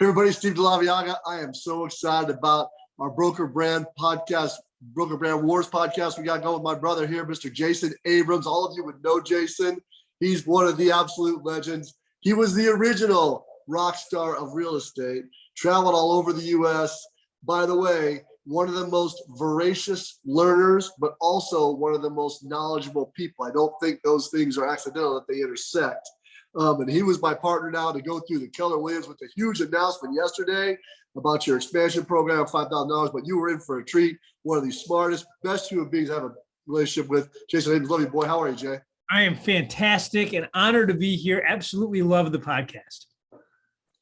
Hey everybody, Steve DeLaviaga. I am so excited about our Broker Brand podcast, Broker Brand Wars podcast. We got going with my brother here, Mr. Jason Abrams. All of you would know Jason. He's one of the absolute legends. He was the original rock star of real estate, traveled all over the U.S. By the way, one of the most voracious learners, but also one of the most knowledgeable people. I don't think those things are accidental that they intersect. And he was my partner now to go through the Keller Williams with a huge announcement yesterday about your expansion program of $5,000. But you were in for a treat. One of the smartest, best human beings I have a relationship with. Jason Abrams, love you, boy. How are you, Jay? I am fantastic and honored to be here. Absolutely love the podcast.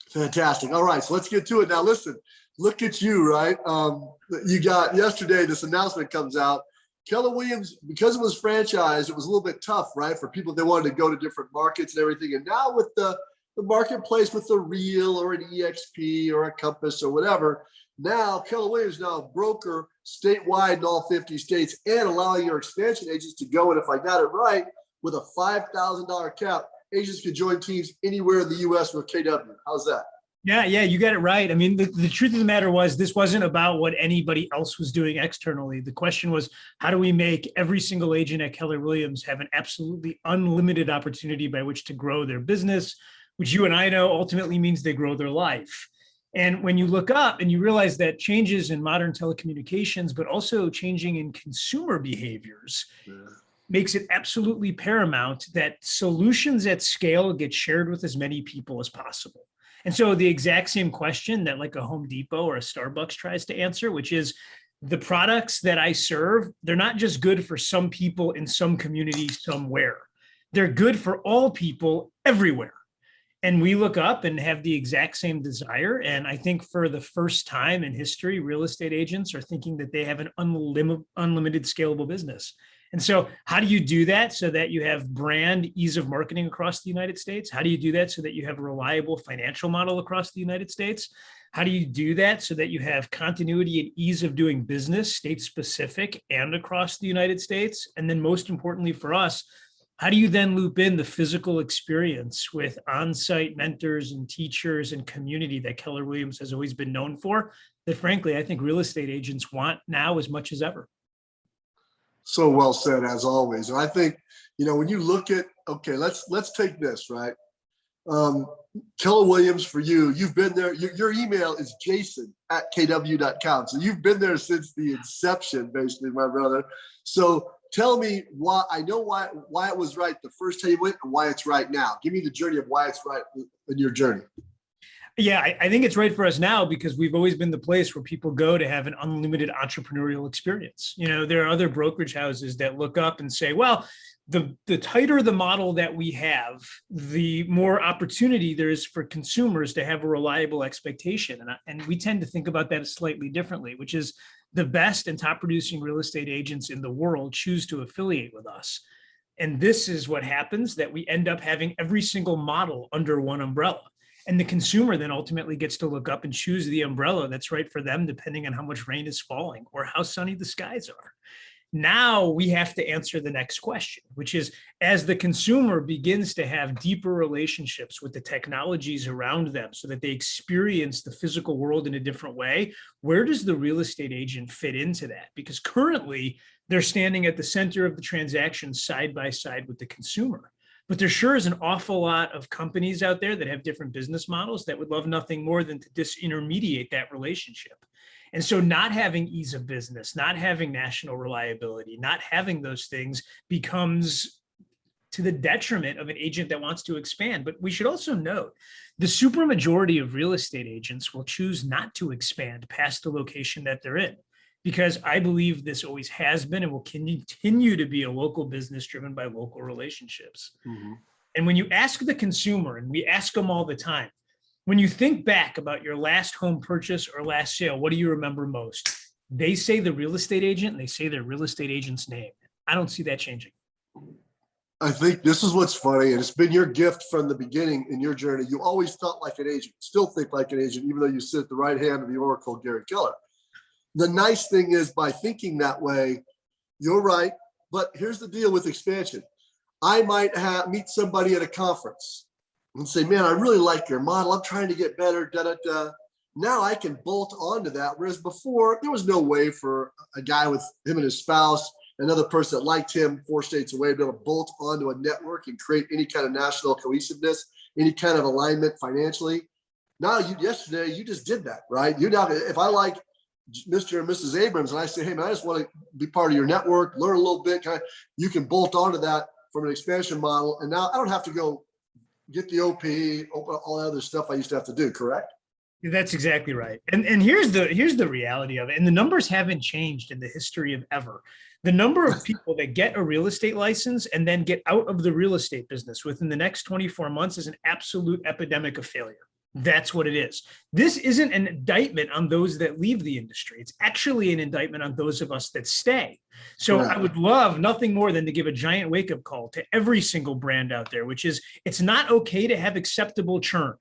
Fantastic. All right, so let's get to it now. Listen, look at you, right? You got yesterday, this announcement comes out. Keller Williams, because it was franchised, it was a little bit tough, right? For people, they wanted to go to different markets and everything. And now with the marketplace with a Real or an EXP or a Compass or whatever, now Keller Williams now a broker statewide in all 50 states and allowing your expansion agents to go. And if I got it right, with a $5,000 cap, agents can join teams anywhere in the U.S. with KW. How's that? Yeah, you got it right. I mean, the truth of the matter was this wasn't about what anybody else was doing externally. The question was, how do we make every single agent at Keller Williams have an absolutely unlimited opportunity by which to grow their business, which you and I know ultimately means they grow their life. And when you look up and you realize that changes in modern telecommunications, but also changing in consumer behaviors, makes it absolutely paramount that solutions at scale get shared with as many people as possible. And so the exact same question that like a Home Depot or a Starbucks tries to answer, which is the products that I serve, they're not just good for some people in some community somewhere. They're good for all people everywhere. And we look up and have the exact same desire. And I think for the first time in history, real estate agents are thinking that they have an unlimited scalable business. And so how do you do that so that you have brand ease of marketing across the United States? How do you do that so that you have a reliable financial model across the United States? How do you do that so that you have continuity and ease of doing business, state specific and across the United States? And then most importantly for us, how do you then loop in the physical experience with on-site mentors and teachers and community that Keller Williams has always been known for, that frankly, I think real estate agents want now as much as ever? So well said, as always. And I think, when you look at, okay, let's take this, right? Keller Williams, for you, you've been there. Your email is jason@kw.com. So you've been there since the inception, basically, my brother. So tell me why. I know why it was right the first time you went and why it's right now. Give me the journey of why it's right in your journey. Yeah, I think it's right for us now because we've always been the place where people go to have an unlimited entrepreneurial experience. There are other brokerage houses that look up and say, well, the tighter the model that we have, the more opportunity there is for consumers to have a reliable expectation. And we tend to think about that slightly differently, which is the best and top producing real estate agents in the world choose to affiliate with us. And this is what happens, that we end up having every single model under one umbrella. And the consumer then ultimately gets to look up and choose the umbrella that's right for them, depending on how much rain is falling or how sunny the skies are. Now we have to answer the next question, which is, as the consumer begins to have deeper relationships with the technologies around them so that they experience the physical world in a different way, where does the real estate agent fit into that? Because currently they're standing at the center of the transaction side by side with the consumer. But there sure is an awful lot of companies out there that have different business models that would love nothing more than to disintermediate that relationship. And so not having ease of business, not having national reliability, not having those things becomes to the detriment of an agent that wants to expand. But we should also note the supermajority of real estate agents will choose not to expand past the location that they're in, because I believe this always has been and will continue to be a local business driven by local relationships. Mm-hmm. And when you ask the consumer, and we ask them all the time, when you think back about your last home purchase or last sale, what do you remember most? They say the real estate agent, and they say their real estate agent's name. I don't see that changing. I think this is what's funny, and it's been your gift from the beginning in your journey. You always felt like an agent, still think like an agent, even though you sit at the right hand of the Oracle, Gary Keller. The nice thing is, by thinking that way, you're right. But here's the deal with expansion. I might meet somebody at a conference, and say, man, I really like your model. I'm trying to get better. Da, da, da. Now I can bolt onto that. Whereas before, there was no way for a guy with him and his spouse, another person that liked him 4 states away, to be able to bolt onto a network and create any kind of national cohesiveness, any kind of alignment financially. Now, yesterday, you just did that, right? You now, if I like Mr. and Mrs. Abrams and I say, hey, man, I just want to be part of your network, learn a little bit, you can bolt onto that from an expansion model. And now I don't have to go get the OP, all that other stuff I used to have to do, correct? That's exactly right. And here's the reality of it. And the numbers haven't changed in the history of ever. The number of people that get a real estate license and then get out of the real estate business within the next 24 months is an absolute epidemic of failure. That's what it is. This isn't an indictment on those that leave the industry. It's actually an indictment on those of us that stay. So I would love nothing more than to give a giant wake-up call to every single brand out there, which is it's not okay to have acceptable churn.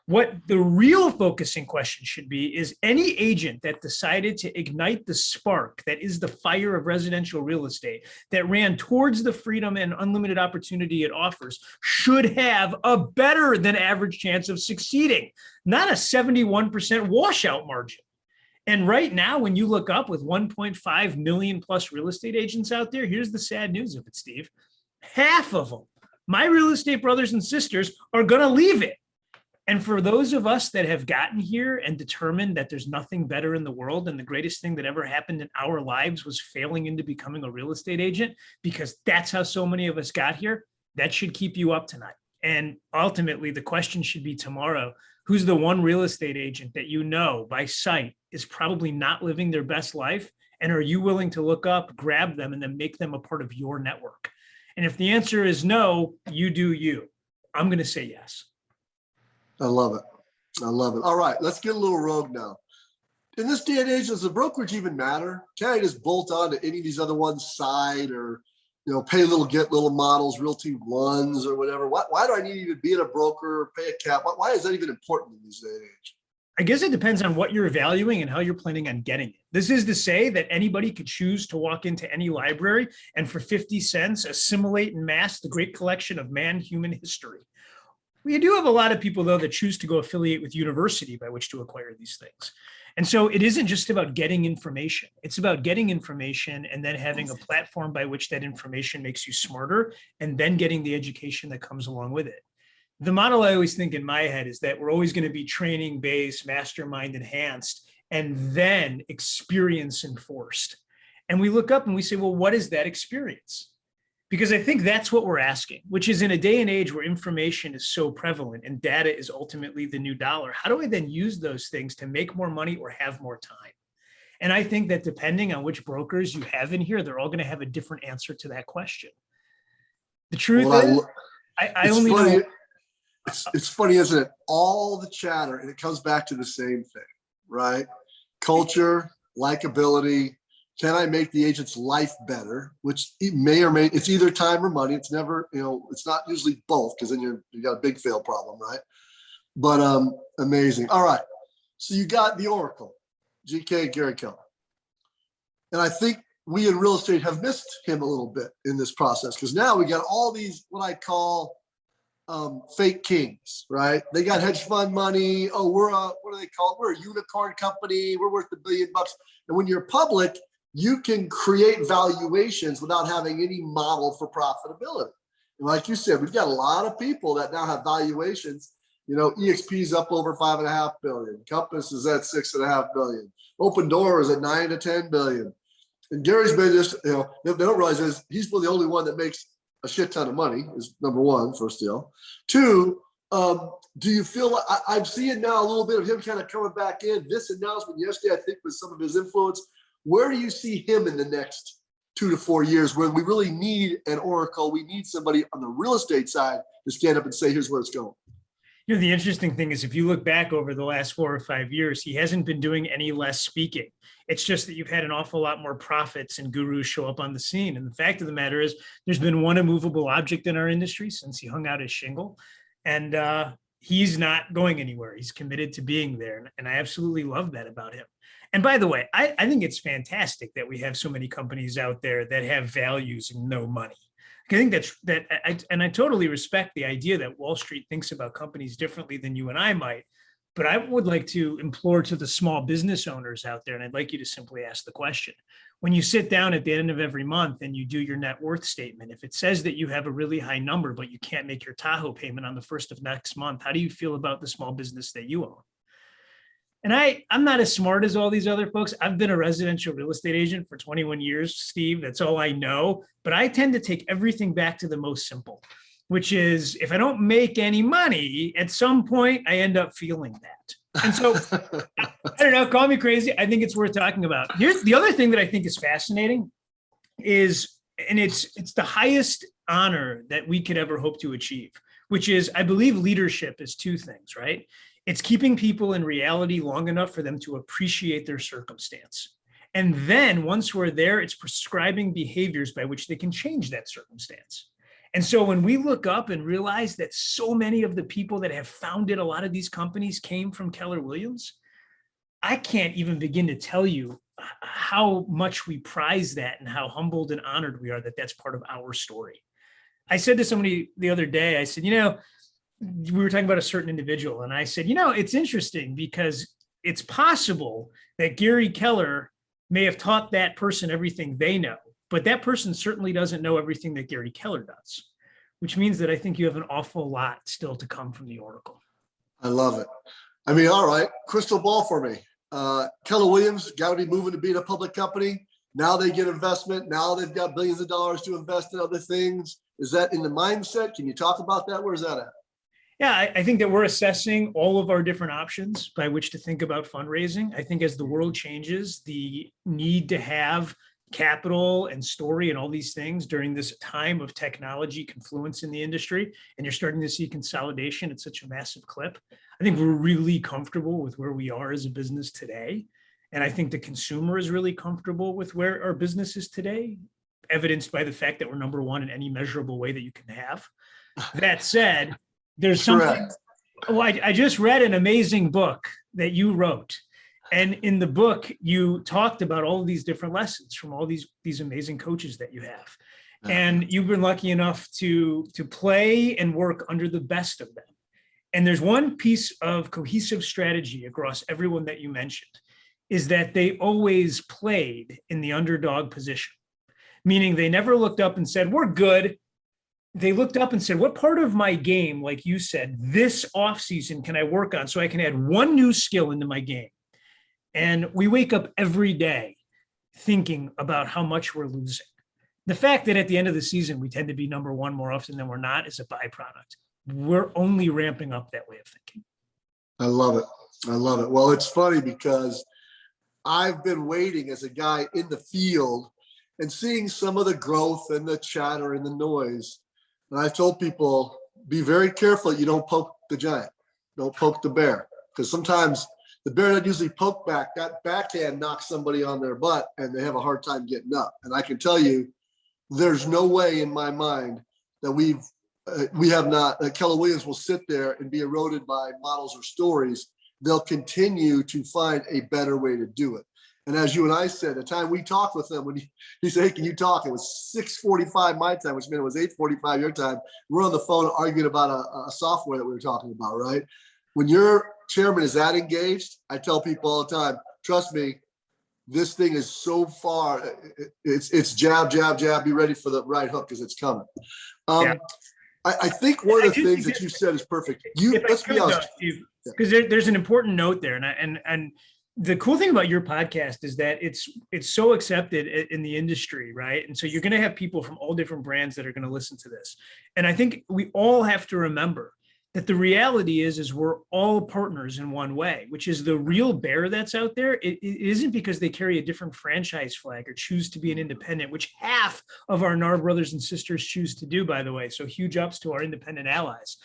What the real focusing question should be is any agent that decided to ignite the spark that is the fire of residential real estate, that ran towards the freedom and unlimited opportunity it offers, should have a better than average chance of succeeding, not a 71% washout margin. And right now, when you look up with 1.5 million plus real estate agents out there, here's the sad news of it, Steve. Half of them, my real estate brothers and sisters, are going to leave it. And for those of us that have gotten here and determined that there's nothing better in the world and the greatest thing that ever happened in our lives was failing into becoming a real estate agent, because that's how so many of us got here, that should keep you up tonight. And ultimately, the question should be tomorrow, who's the one real estate agent that you know by sight is probably not living their best life? And are you willing to look up, grab them, and then make them a part of your network? And if the answer is no, you do you. I'm going to say yes. I love it. I love it. All right, let's get a little rogue now. In this day and age, does the brokerage even matter? Can I just bolt on to any of these other ones, side, or pay a little, get little models, Realty Ones or whatever? Why do I need to even be in a broker or pay a cap? Why is that even important in this day and age? I guess it depends on what you're valuing and how you're planning on getting it. This is to say that anybody could choose to walk into any library and for 50 cents assimilate and mass the great collection of human history. We do have a lot of people, though, that choose to go affiliate with university by which to acquire these things. And so it isn't just about getting information. It's about getting information and then having a platform by which that information makes you smarter and then getting the education that comes along with it. The model I always think in my head is that we're always going to be training based, mastermind enhanced, and then experience enforced. And we look up and we say, well, what is that experience? Because I think that's what we're asking, which is in a day and age where information is so prevalent and data is ultimately the new dollar, how do I then use those things to make more money or have more time? And I think that depending on which brokers you have in here, they're all going to have a different answer to that question. The truth is, I only know. It's funny, isn't it? All the chatter, and it comes back to the same thing, right? Culture, likability. Can I make the agent's life better? Which it may or may, it's either time or money. It's never, it's not usually both, because then you got a big fail problem, right? But amazing. All right. So you got the Oracle, GK Gary Keller. And I think we in real estate have missed him a little bit in this process, because now we got all these, what I call fake kings, right? They got hedge fund money. Oh, what do they call it? We're a unicorn company. We're worth $1 billion. And when you're public, you can create valuations without having any model for profitability. And like you said, we've got a lot of people that now have valuations. EXP is up over $5.5 billion. Compass is at $6.5 billion. Open Door is at $9 to $10 billion. And Gary's been just, they don't realize is he's the only one that makes a shit ton of money, is number one, first deal. Two, do you feel like I'm seeing now a little bit of him kind of coming back in? This announcement yesterday, I think, with some of his influence. Where do you see him in the next 2 to 4 years, where we really need an Oracle? We need somebody on the real estate side to stand up and say, here's where it's going. The interesting thing is, if you look back over the last 4 or 5 years, he hasn't been doing any less speaking. It's just that you've had an awful lot more prophets and gurus show up on the scene. And the fact of the matter is, there's been one immovable object in our industry since he hung out his shingle. And he's not going anywhere. He's committed to being there. And I absolutely love that about him. And by the way, I think it's fantastic that we have so many companies out there that have values and no money. I think and I totally respect the idea that Wall Street thinks about companies differently than you and I might. But I would like to implore to the small business owners out there, and I'd like you to simply ask the question. When you sit down at the end of every month and you do your net worth statement, if it says that you have a really high number, but you can't make your Tahoe payment on the first of next month, how do you feel about the small business that you own? And I'm not as smart as all these other folks. I've been a residential real estate agent for 21 years, Steve. That's all I know. But I tend to take everything back to the most simple, which is if I don't make any money, at some point I end up feeling that. And so I don't know, call me crazy. I think it's worth talking about. Here's the other thing that I think is fascinating is, and it's the highest honor that we could ever hope to achieve, which is, I believe leadership is two things, right? It's keeping people in reality long enough for them to appreciate their circumstance. And then once we're there, it's prescribing behaviors by which they can change that circumstance. And so when we look up and realize that so many of the people that have founded a lot of these companies came from Keller Williams, I can't even begin to tell you how much we prize that and how humbled and honored we are that that's part of our story. I said to somebody the other day, I said, we were talking about a certain individual, and I said, it's interesting because it's possible that Gary Keller may have taught that person everything they know, but that person certainly doesn't know everything that Gary Keller does, which means that I think you have an awful lot still to come from the Oracle. I love it. I mean, all right, crystal ball for me. Keller Williams got to be moving to being a public company. Now they get investment. Now they've got billions of dollars to invest in other things. Is that in the mindset? Can you talk about that? Where's that at? Yeah, I think that we're assessing all of our different options by which to think about fundraising. I think as the world changes, the need to have capital and story and all these things during this time of technology confluence in the industry, and you're starting to see consolidation at such a massive clip. I think we're really comfortable with where we are as a business today. And I think the consumer is really comfortable with where our business is today, evidenced by the fact that we're number one in any measurable way that you can have. That said, there's something, I just read an amazing book that you wrote. And in the book, you talked about all of these different lessons from all these amazing coaches that you have. And you've been lucky enough to play and work under the best of them. And there's one piece of cohesive strategy across everyone that you mentioned, is that they always played in the underdog position, meaning they never looked up and said, we're good. They looked up and said, what part of my game, like you said, this offseason can I work on so I can add one new skill into my game? And we wake up every day thinking about how much we're losing. The fact that at the end of the season, we tend to be number one more often than we're not is a byproduct. We're only ramping up that way of thinking. I love it. I love it. Well, it's funny because I've been waiting as a guy in the field and seeing some of the growth and the chatter and the noise. And I've told people, be very careful you don't poke the giant. Don't poke the bear. Because sometimes the bear that usually poke back, that backhand knocks somebody on their butt and they have a hard time getting up. And I can tell you, there's no way in my mind that we have not, Keller Williams will sit there and be eroded by models or stories. They'll continue to find a better way to do it. And as you and I said, the time we talked with them, when he said, hey, can you talk? It was 6:45 my time, which meant it was 8:45 your time. We're on the phone arguing about a software that we were talking about, right? When your chairman is that engaged, I tell people all the time, trust me, this thing is so far, it's jab, jab, jab, be ready for the right hook because it's coming. Yeah. I think one of the things that you said is perfect. Let's be honest. Because there's an important note there. And the cool thing about your podcast is that it's so accepted in the industry, right? And so you're going to have people from all different brands that are going to listen to this. And I think we all have to remember that the reality is we're all partners in one way, which is the real bear that's out there. It isn't because they carry a different franchise flag or choose to be an independent, which half of our NAR brothers and sisters choose to do, by the way. So huge ups to our independent allies.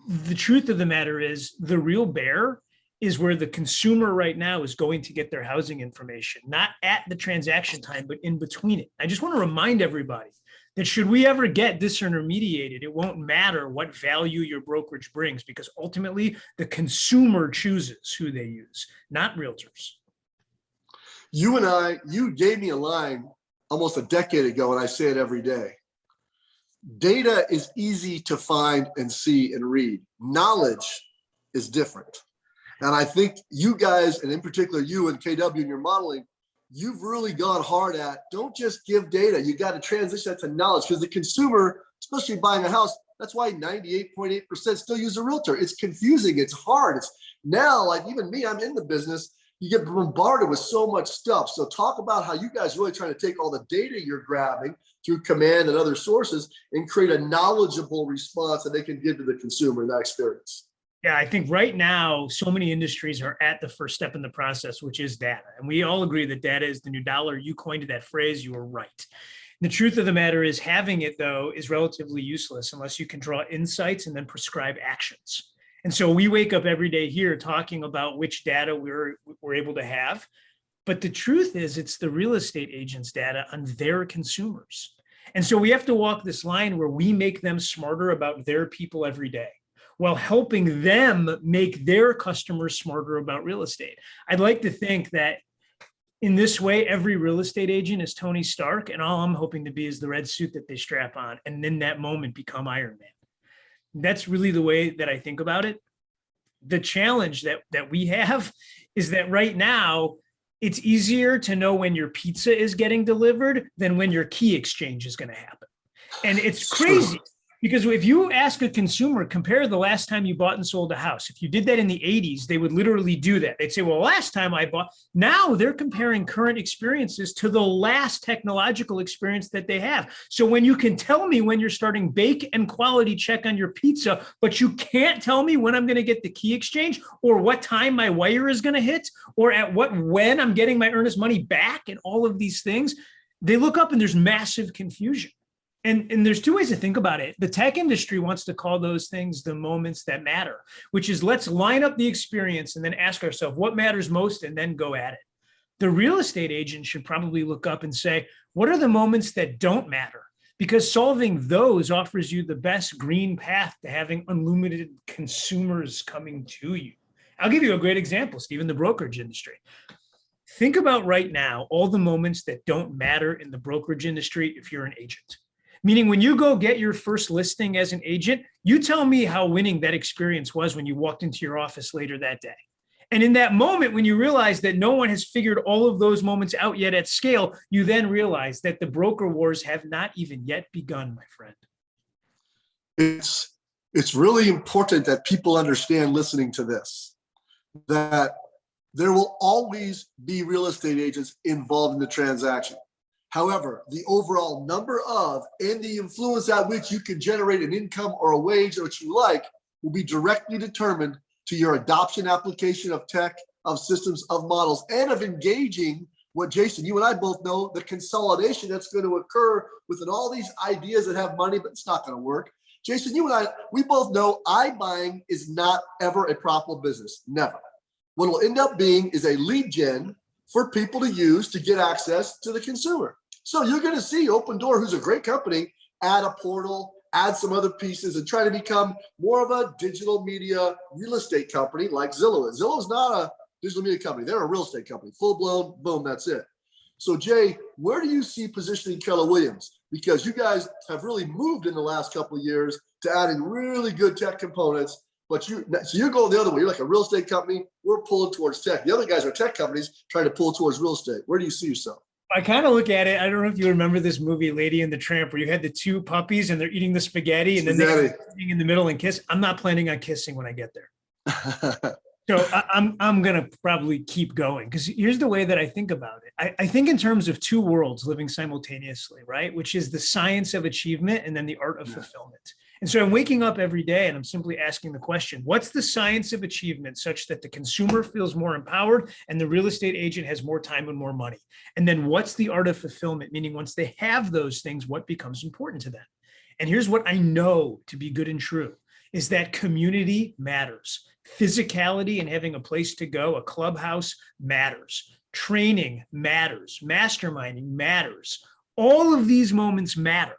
The truth of the matter is the real bear is where the consumer right now is going to get their housing information, not at the transaction time, but in between it. I just want to remind everybody that should we ever get disintermediated, it won't matter what value your brokerage brings, because ultimately the consumer chooses who they use, not realtors. You gave me a line almost a decade ago, and I say it every day. data is easy to find and see and read. Knowledge is different. And I think you guys, and in particular you and KW in your modeling, you've really gone hard at, don't just give data. You got to transition that to knowledge, because the consumer, especially buying a house, that's why 98.8% still use a realtor. It's confusing. It's hard. It's now, like even me, I'm in the business. You get bombarded with so much stuff. So talk about how you guys really trying to take all the data you're grabbing through command and other sources and create a knowledgeable response that they can give to the consumer in that experience. Yeah, I think right now, so many industries are at the first step in the process, which is data. And we all agree that data is the new dollar. You coined that phrase, you were right. The truth of the matter is having it, though, is relatively useless unless you can draw insights and then prescribe actions. And so we wake up every day here talking about which data we're able to have. But the truth is, it's the real estate agent's data on their consumers. And so we have to walk this line where we make them smarter about their people every day, while helping them make their customers smarter about real estate. I'd like to think that in this way, every real estate agent is Tony Stark, and all I'm hoping to be is the red suit that they strap on, and in that moment become Iron Man. That's really the way that I think about it. The challenge that we have is that right now, it's easier to know when your pizza is getting delivered than when your key exchange is going to happen. And it's crazy. Because if you ask a consumer, compare the last time you bought and sold a house. If you did that in the 80s, they would literally do that. They'd say, well, last time I bought. Now they're comparing current experiences to the last technological experience that they have. So when you can tell me when you're starting bake and quality check on your pizza, but you can't tell me when I'm going to get the key exchange, or what time my wire is going to hit, or when I'm getting my earnest money back, and all of these things, they look up and there's massive confusion. And there's two ways to think about it. The tech industry wants to call those things the moments that matter, which is let's line up the experience and then ask ourselves what matters most and then go at it. The real estate agent should probably look up and say, what are the moments that don't matter? Because solving those offers you the best green path to having unlimited consumers coming to you. I'll give you a great example, Steve, in the brokerage industry. Think about right now all the moments that don't matter in the brokerage industry if you're an agent. Meaning when you go get your first listing as an agent, you tell me how winning that experience was when you walked into your office later that day. And in that moment, when you realize that no one has figured all of those moments out yet at scale, you then realize that the broker wars have not even yet begun, my friend. It's really important that people understand, listening to this, that there will always be real estate agents involved in the transaction. However, the overall number of and the influence at which you can generate an income or a wage or what you like will be directly determined to your adoption application of tech, of systems, of models, and of engaging what, Jason, you and I both know, the consolidation that's going to occur within all these ideas that have money, but it's not going to work. Jason, you and I, we both know iBuying is not ever a profitable business. Never. What will end up being is a lead gen for people to use to get access to the consumer. So you're going to see Opendoor, who's a great company, add a portal, add some other pieces, and try to become more of a digital media real estate company like Zillow is. Zillow is not a digital media company. They're a real estate company, full blown, boom, that's it. So Jay, where do you see positioning Keller Williams? Because you guys have really moved in the last couple of years to adding really good tech components, but you're going the other way. You're like a real estate company. We're pulling towards tech. The other guys are tech companies trying to pull towards real estate. Where do you see yourself? I kind of look at it. I don't know if you remember this movie, Lady and the Tramp, where you had the two puppies and they're eating the spaghetti and then they're sitting in the middle and kiss. I'm not planning on kissing when I get there. So I'm going to probably keep going, because here's the way that I think about it. I think in terms of two worlds living simultaneously, right? Which is the science of achievement and then the art of fulfillment. And so I'm waking up every day and I'm simply asking the question, what's the science of achievement such that the consumer feels more empowered and the real estate agent has more time and more money? And then what's the art of fulfillment? Meaning once they have those things, what becomes important to them? And here's what I know to be good and true is that community matters. Physicality and having a place to go, a clubhouse matters. Training matters. Masterminding matters. All of these moments matter.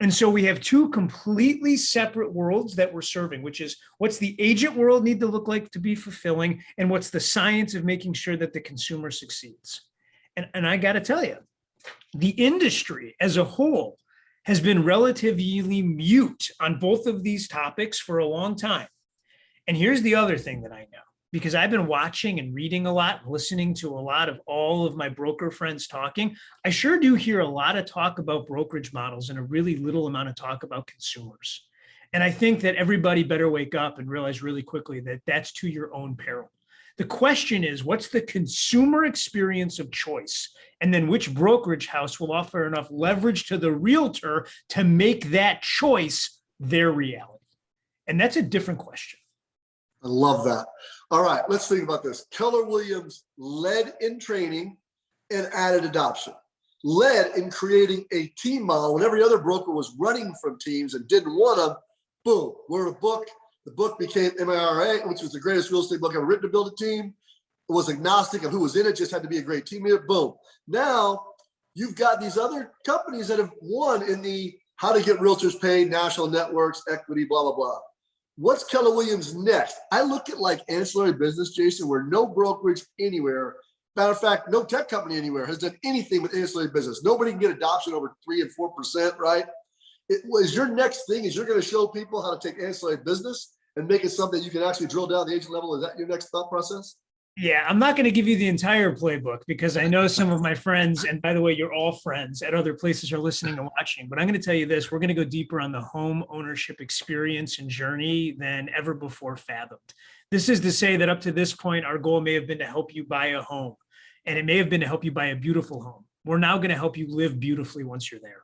And so we have two completely separate worlds that we're serving, which is what's the agent world need to look like to be fulfilling, and what's the science of making sure that the consumer succeeds. And I got to tell you, the industry as a whole has been relatively mute on both of these topics for a long time. And here's the other thing that I know, because I've been watching and reading a lot, listening to a lot of all of my broker friends talking. I sure do hear a lot of talk about brokerage models and a really little amount of talk about consumers. And I think that everybody better wake up and realize really quickly that that's to your own peril. The question is, what's the consumer experience of choice? And then which brokerage house will offer enough leverage to the realtor to make that choice their reality? And that's a different question. I love that. All right, let's think about this. Keller Williams led in training and added adoption, led in creating a team model when every other broker was running from teams and didn't want them. Boom, we're a book. The book became MIRA, which was the greatest real estate book ever written to build a team. It was agnostic of who was in it, just had to be a great teammate. Boom. Now you've got these other companies that have won in the how to get realtors paid, national networks, equity, blah, blah, blah. What's Keller Williams next? I look at like ancillary business, Jason, where no brokerage anywhere, matter of fact, no tech company anywhere has done anything with ancillary business. Nobody can get adoption over 3 and 4%, right? It was your next thing is you're going to show people how to take ancillary business and make it something you can actually drill down the agent level. Is that your next thought process? Yeah, I'm not going to give you the entire playbook because I know some of my friends, and by the way, you're all friends at other places are listening and watching, but I'm going to tell you this, we're going to go deeper on the home ownership experience and journey than ever before fathomed. This is to say that up to this point, our goal may have been to help you buy a home, and it may have been to help you buy a beautiful home. We're now going to help you live beautifully once you're there.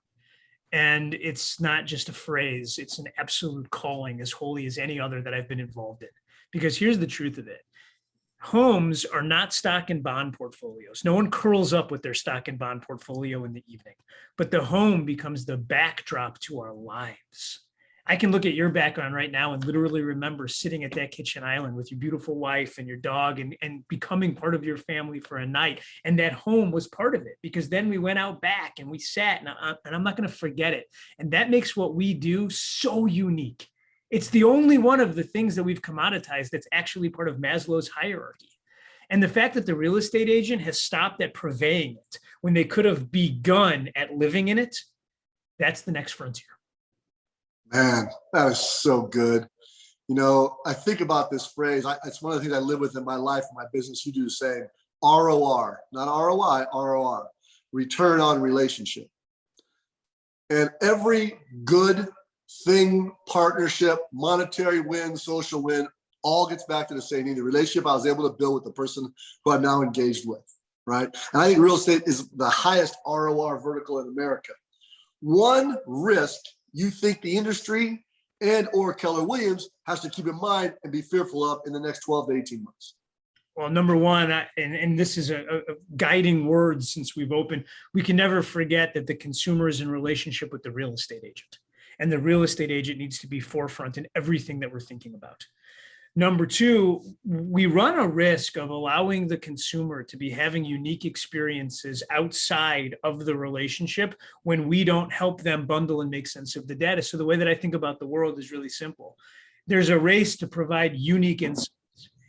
And it's not just a phrase, it's an absolute calling as holy as any other that I've been involved in. Because here's the truth of it. Homes are not stock and bond portfolios. No one curls up with their stock and bond portfolio in the evening, but the home becomes the backdrop to our lives. I can look at your background right now and literally remember sitting at that kitchen island with your beautiful wife and your dog and becoming part of your family for a night. And that home was part of it because then we went out back and we sat and I'm not going to forget it. And that makes what we do so unique. It's the only one of the things that we've commoditized that's actually part of Maslow's hierarchy. And the fact that the real estate agent has stopped at purveying it when they could have begun at living in it, that's the next frontier. Man, that is so good. You know, I think about this phrase. It's one of the things I live with in my life, in my business. You do the same. ROR, not ROI, ROR, return on relationship. And every good thing, partnership, monetary win, social win, all gets back to the same thing. The relationship I was able to build with the person who I'm now engaged with, right? And I think real estate is the highest ROR vertical in America. One risk you think the industry and or Keller Williams has to keep in mind and be fearful of in the next 12 to 18 months? Well, number one, and this is a guiding word since we've opened, we can never forget that the consumer is in relationship with the real estate agent. And the real estate agent needs to be forefront in everything that we're thinking about. Number two, we run a risk of allowing the consumer to be having unique experiences outside of the relationship when we don't help them bundle and make sense of the data. So the way that I think about the world is really simple. There's a race to provide unique insights.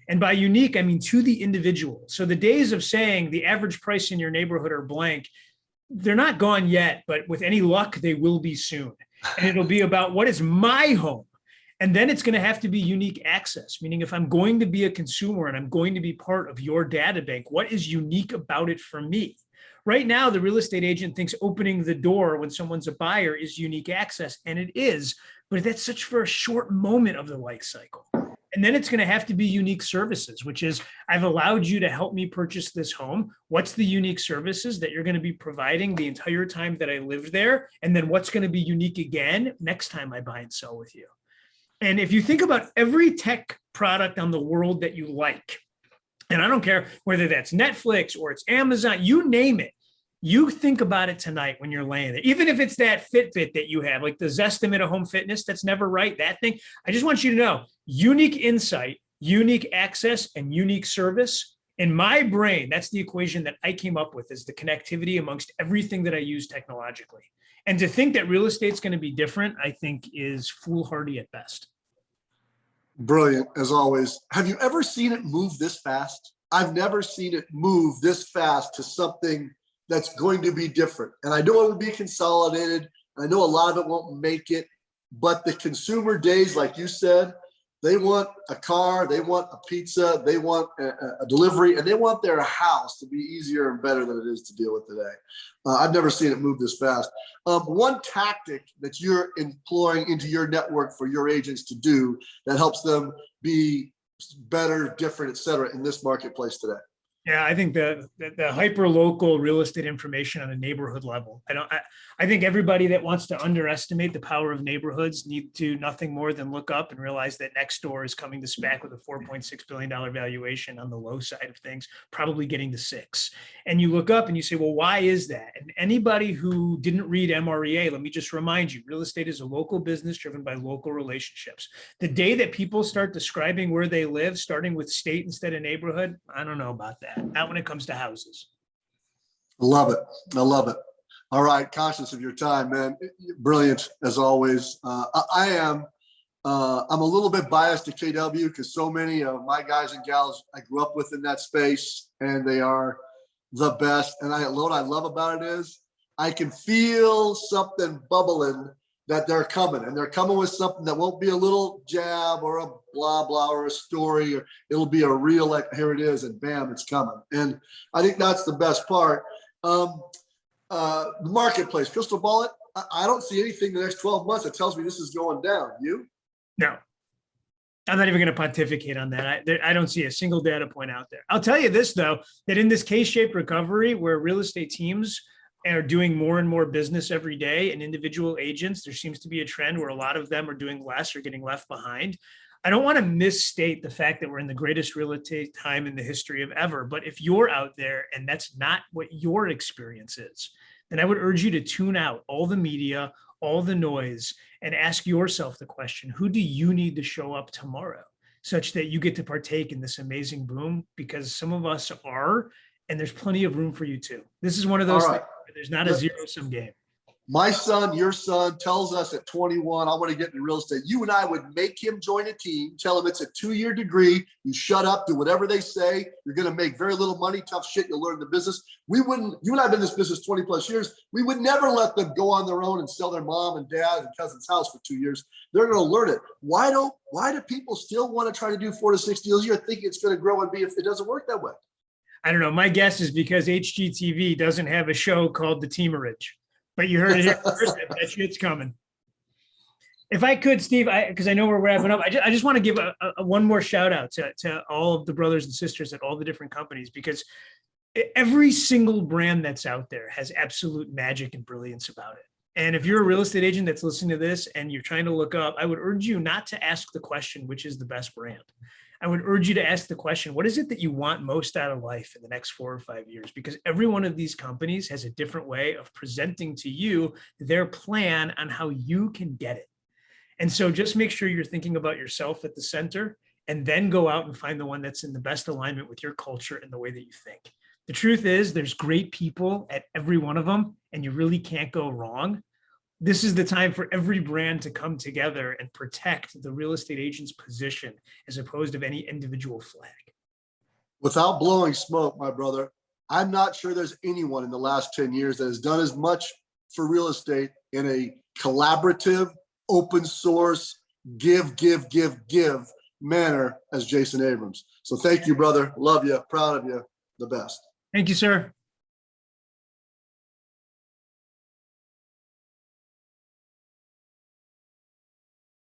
And by unique, I mean to the individual. So the days of saying the average price in your neighborhood are blank, they're not gone yet, but with any luck, they will be soon. And it'll be about what is my home. And then it's going to have to be unique access, meaning if I'm going to be a consumer and I'm going to be part of your data bank, what is unique about it for me? Right now, the real estate agent thinks opening the door when someone's a buyer is unique access, and it is, but that's such for a short moment of the life cycle. And then it's going to have to be unique services, which is I've allowed you to help me purchase this home. What's the unique services that you're going to be providing the entire time that I lived there? And then what's going to be unique again next time I buy and sell with you? And if you think about every tech product on the world that you like, and I don't care whether that's Netflix or it's Amazon, you name it, you think about it tonight when you're laying there. Even if it's that Fitbit that you have, like the Zestimate of home fitness, that's never right, that thing. I just want you to know, unique insight, unique access, and unique service. In my brain, that's the equation that I came up with is the connectivity amongst everything that I use technologically. And to think that real estate's going to be different, I think is foolhardy at best. Brilliant, as always. Have you ever seen it move this fast? I've never seen it move this fast to something that's going to be different. And I know it would be consolidated. I know a lot of it won't make it, but the consumer days, like you said, they want a car, they want a pizza, they want a delivery, and they want their house to be easier and better than it is to deal with today. I've never seen it move this fast. One tactic that you're employing into your network for your agents to do that helps them be better, different, et cetera, in this marketplace today. Yeah, I think the hyper local real estate information on a neighborhood level. I think everybody that wants to underestimate the power of neighborhoods need to nothing more than look up and realize that next door is coming to SPAC with a $4.6 billion valuation on the low side of things, probably getting to 6. And you look up and you say, well, why is that? And anybody who didn't read MREA, let me just remind you, real estate is a local business driven by local relationships. The day that people start describing where they live, starting with state instead of neighborhood, I don't know about that. Not when it comes to houses. Love it. I love it. All right. Conscious of your time, man. Brilliant as always. I'm a little bit biased to KW because so many of my guys and gals I grew up with in that space, and they are the best. And what I love about it is I can feel something bubbling that they're coming, and they're coming with something that won't be a little jab or a blah, blah, or a story, or it'll be a real, like, here it is, and bam, it's coming. And I think that's the best part. The marketplace, crystal ball it, I don't see anything in the next 12 months that tells me this is going down. You? No. I'm not even going to pontificate on that. I don't see a single data point out there. I'll tell you this, though, that in this K-shaped recovery where real estate teams are doing more and more business every day, and individual agents, there seems to be a trend where a lot of them are doing less or getting left behind. I don't want to misstate the fact that we're in the greatest real estate time in the history of ever. But if you're out there and that's not what your experience is, then I would urge you to tune out all the media, all the noise, and ask yourself the question, who do you need to show up tomorrow such that you get to partake in this amazing boom? Because some of us are, and there's plenty of room for you too. This is one of those things where there's not a zero-sum game. My son, your son, tells us at 21, I want to get into real estate. You and I would make him join a team, tell him it's a 2-year degree. You shut up, do whatever they say. You're going to make very little money, tough shit. You'll learn the business. You and I have been in this business 20 plus years. We would never let them go on their own and sell their mom and dad and cousin's house for 2 years. They're going to learn it. Why do people still want to try to do 4 to 6 deals a year, thinking it's going to grow and be if it doesn't work that way? I don't know. My guess is because HGTV doesn't have a show called The Teamerage. But you heard it here first. That shit's coming. If I could, Steve, because I know we're wrapping up, I just want to give one more shout out to all of the brothers and sisters at all the different companies, because every single brand that's out there has absolute magic and brilliance about it. And if you're a real estate agent that's listening to this and you're trying to look up, I would urge you not to ask the question, which is the best brand. I would urge you to ask the question, what is it that you want most out of life in the next 4 or 5 years? Because every one of these companies has a different way of presenting to you their plan on how you can get it. And so just make sure you're thinking about yourself at the center, and then go out and find the one that's in the best alignment with your culture and the way that you think. The truth is there's great people at every one of them, and you really can't go wrong. This is the time for every brand to come together and protect the real estate agent's position as opposed to any individual flag. Without blowing smoke, my brother, I'm not sure there's anyone in the last 10 years that has done as much for real estate in a collaborative, open source, give manner as Jason Abrams. So thank you, brother. Love you. Proud of you. The best. Thank you, sir.